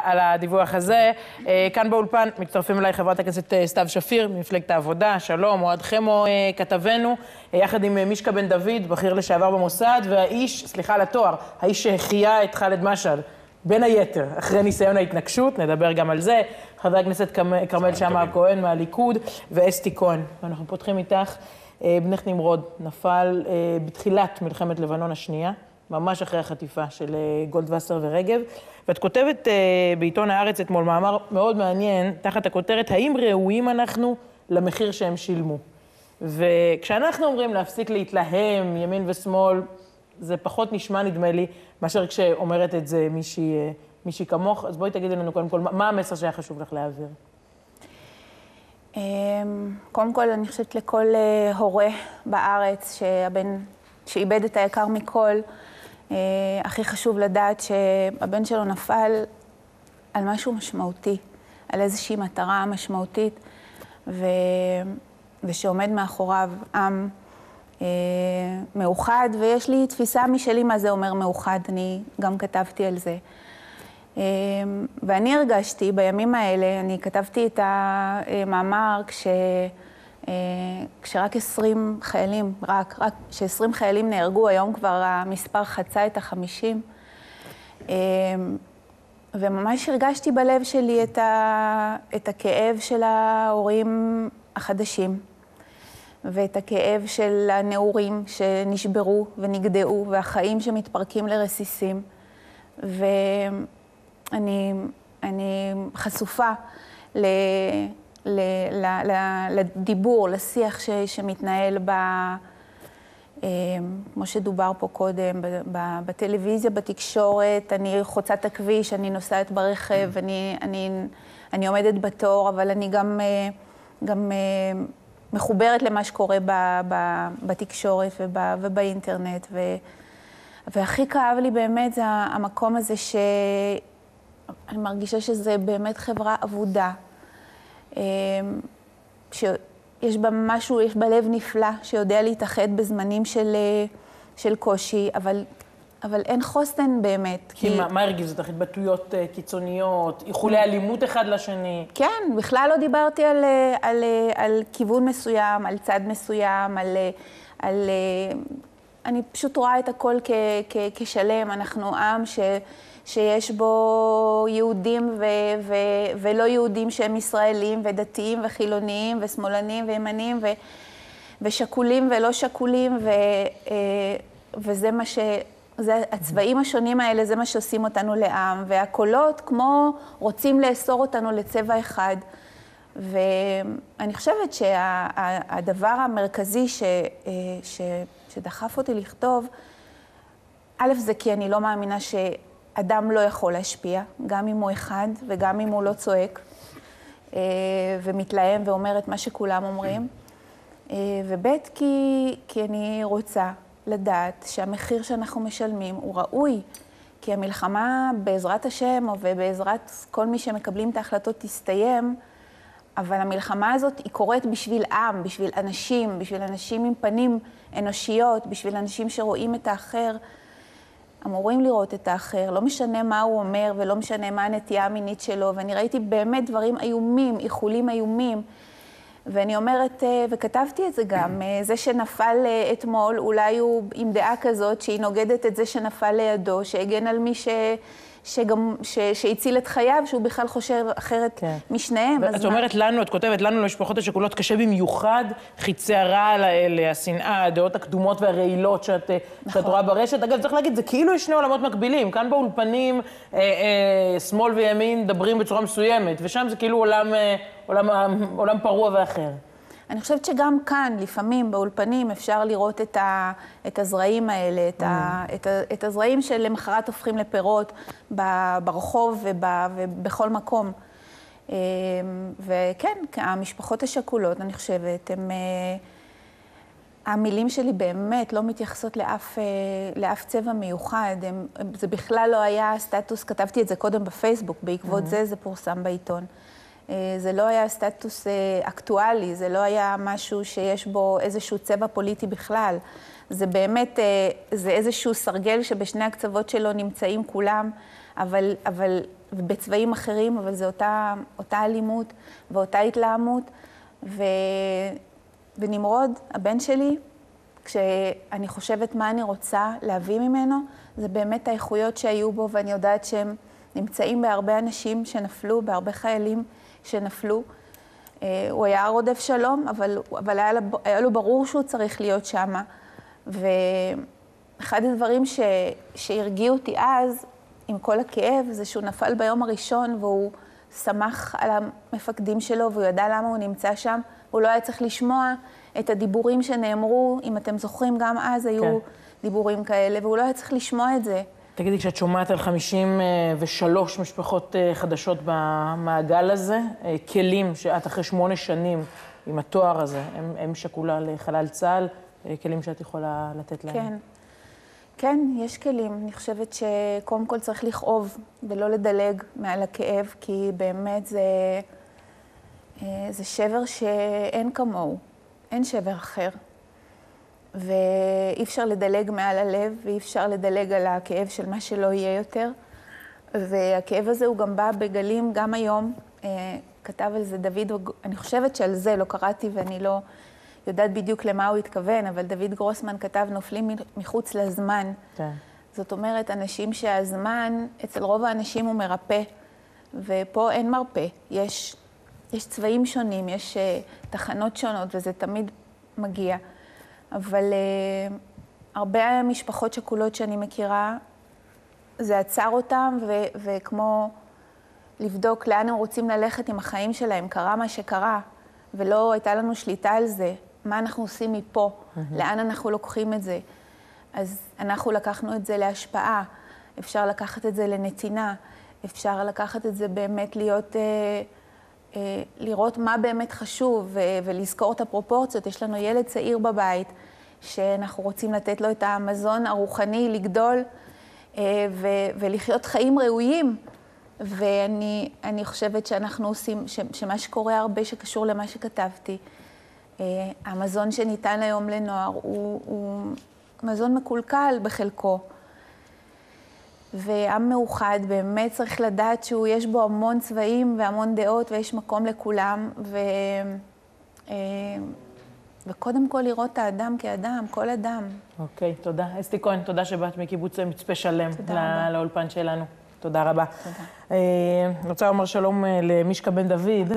על הדיווח הזה. כאן באולפן מצטרפים אליי חברת הכנסת סתיו שפיר, ממפלגת העבודה. שלום, אוהד חמו כתבנו, יחד עם מישקה בן דוד, בכיר לשעבר במוסד, והאיש, סליחה על התואר, האיש שהחיה את ח'אלד משעל, בין היתר, אחרי ניסיון ההתנגשות, נדבר גם על זה, חבר הכנסת כרמל שאמה הכהן מהליכוד, ואסתי כהן. ואנחנו פותחים איתך. בנך נמרוד נפל בתחילת מלחמת לבנון השנייה, ממש אחרי החטיפה של גולדווסר ורגב, ואת כותבת בעיתון הארץ אתמול מאמר מאוד מעניין, תחת הכותרת, האם ראויים אנחנו למחיר שהם שילמו? וכשאנחנו אומרים להפסיק להתלהם, ימין ושמאל, זה פחות נשמע, נדמה לי, מאשר כשאומרת את זה מישהי כמוך. אז בואי תגידי לנו קודם כל, מה המסר שהיה חשוב לך להעביר? קודם כל, אני חושבת לכל הורה בארץ שאיבד את היקר מכל, הכי חשוב לדעת שהבן שלו נפל על משהו משמעותי, על איזושהי מטרה משמעותית, ושעומד מאחוריו עם מאוחד, ויש לי תפיסה משלי מה זה אומר מאוחד, אני גם כתבתי על זה. ואני הרגשתי בימים האלה, אני כתבתי את המאמר כשרק 20 חיילים, כש-20 חיילים נהרגו, היום כבר המספר חצה את ה-50. וממש הרגשתי בלב שלי את הכאב של ההורים החדשים, ואת הכאב של הנעורים שנשברו ונגדעו, והחיים שמתפרקים לרסיסים. ואני חשופה לדיבור, לשיח שמתנהל כמו שדובר פה קודם, בטלוויזיה, בתקשורת. אני חוצה את הכביש, אני נוסעת ברכב, אני עומדת בתור, אבל אני גם מחוברת למה שקורה בתקשורת ובאינטרנט. והכי כאב לי באמת זה המקום הזה שאני מרגישה שזה באמת חברה עבודה. שיש בה משהו, יש בה לב נפלא שיודע להתאחד בזמנים של קושי, אבל אין חוסן באמת. כי מה הרגיז אותך? התבטאויות קיצוניות, איחולי אלימות אחד לשני? כן, בכלל לא דיברתי על כיוון מסוים, על צד מסוים, אני פשוט רואה את הכל כשלם. אנחנו עם שיש בו יהודים ולא יהודים שהם ישראלים, ודתיים וחילוניים ושמאלנים וימנים ושקולים ולא שקולים, וזה מה הצבעים השונים האלה, זה מה שעושים אותנו לעם, והקולות כמו רוצים לאסור אותנו לצבע אחד. ואני חושבת שהדבר המרכזי שדחף אותי לכתוב, א', זה כי אני לא מאמינה שאדם לא יכול להשפיע, גם אם הוא אחד וגם אם הוא לא צועק ומתלהם ואומר את מה שכולם אומרים. וב', כי אני רוצה לדעת שהמחיר שאנחנו משלמים הוא ראוי, כי המלחמה בעזרת השם ובעזרת כל מי שמקבלים את ההחלטות תסתיים, אבל המלחמה הזאת היא קורית בשביל עם, בשביל אנשים עם פנים אנושיות, בשביל אנשים שרואים את האחר, אמורים לראות את האחר, לא משנה מה הוא אומר ולא משנה מה הנטייה המינית שלו, ואני ראיתי באמת דברים איומים, איחולים איומים, ואני אומרת, וכתבתי את זה גם, זה שנפל אתמול, אולי הוא עם דעה כזאת שהיא נוגדת את זה שנפל לידו, שהגן על מי שהציל את חייו, שהוא בכלל חושב אחרת משניהם. את אומרת לנו, את כותבת לנו, למשפחות השכולות, קשה במיוחד חיצי הרעל האלה, השנאה, הדעות הקדומות והרעילות שאת רואה ברשת. אגב, צריך להגיד, זה כאילו יש שני עולמות מקבילים. כאן באולפנים, שמאל וימין מדברים בצורה מסוימת, ושם זה כאילו עולם פרוע ואחר. אני חושבת שגם כאן, לפעמים, באולפנים, אפשר לראות את הזרעים האלה, את הזרעים שלמחרת הופכים לפירות ברחוב ובכל מקום. וכן, המשפחות השכולות, אני חושבת, המילים שלי באמת לא מתייחסות לאף צבע מיוחד. זה בכלל לא היה סטטוס, כתבתי את זה קודם בפייסבוק, בעקבות זה פורסם בעיתון. זה לא היה סטטוס אקטואלי, זה לא היה משהו שיש בו איזשהו צבע פוליטי בכלל. זה באמת, זה איזשהו סרגל שבשני הקצוות שלו נמצאים כולם, אבל ובצבעים אחרים, אבל זו אותה אלימות ואותה התלהמות. ונמרוד, הבן שלי, כשאני חושבת מה אני רוצה להביא ממנו, זה באמת האיכויות שהיו בו, ואני יודעת שהם נמצאים בהרבה אנשים שנפלו, בהרבה חיילים שנפלו. הוא היה רודף שלום, אבל היה לו ברור שהוא צריך להיות שם. ואחד הדברים שהרגיעו אותי אז, עם כל הכאב, זה שהוא נפל ביום הראשון, והוא שמח על המפקדים שלו, והוא ידע למה הוא נמצא שם. הוא לא היה צריך לשמוע את הדיבורים שנאמרו, אם אתם זוכרים, גם אז היו דיבורים כאלה, והוא לא היה צריך לשמוע את זה. תגידי, כשאת שומעת על 53 משפחות חדשות במעגל הזה, כלים שאת אחרי 8 שנים עם התואר הזה, הם שכולה לחלל צה"ל, כלים שאת יכולה לתת להם. כן. כן, יש כלים. אני חושבת שקודם כל צריך לכאוב ולא לדלג מעל הכאב, כי באמת זה שבר שאין כמוהו, אין שבר אחר. ואי אפשר לדלג מעל הלב, ואי אפשר לדלג על הכאב של מה שלא יהיה יותר. והכאב הזה הוא גם בא בגלים, גם היום. כתב על זה דוד, אני חושבת שעל זה לא קראתי ואני לא יודעת בדיוק למה הוא התכוון, אבל דוד גרוסמן כתב נופלים מחוץ לזמן. כן. זאת אומרת, אנשים שהזמן, אצל רוב האנשים הוא מרפא, ופה אין מרפא. יש צבעים שונים, יש תחנות שונות, וזה תמיד מגיע. אבל הרבה משפחות שכולות שאני מכירה, זה עצר אותם, וכמו לבדוק לאן הם רוצים ללכת עם החיים שלהם. קרה מה שקרה, ולא הייתה לנו שליטה על זה. מה אנחנו עושים מפה? לאן אנחנו לוקחים את זה? אז אנחנו לקחנו את זה להשפעה. אפשר לקחת את זה לנתינה. אפשר לקחת את זה באמת לראות מה באמת חשוב ולזכור את הפרופורציות. יש לנו ילד צעיר בבית שאנחנו רוצים לתת לו את המזון הרוחני לגדול ולחיות חיים ראויים. ואני חושבת שאנחנו עושים, שמה שקורה הרבה שקשור למה שכתבתי, המזון שניתן היום לנוער הוא מזון מקולקל בחלקו. ועם מאוחד באמת צריך לדעת יש בו המון צבעים והמון דעות ויש מקום לכולם. וקודם כל לראות את האדם כאדם, כל אדם. אוקיי, תודה. אסתי כהן, תודה שבאת מקיבוץ מצפה שלם לאולפן שלנו. תודה רבה. תודה. אני רוצה לומר שלום למישקה בן דוד.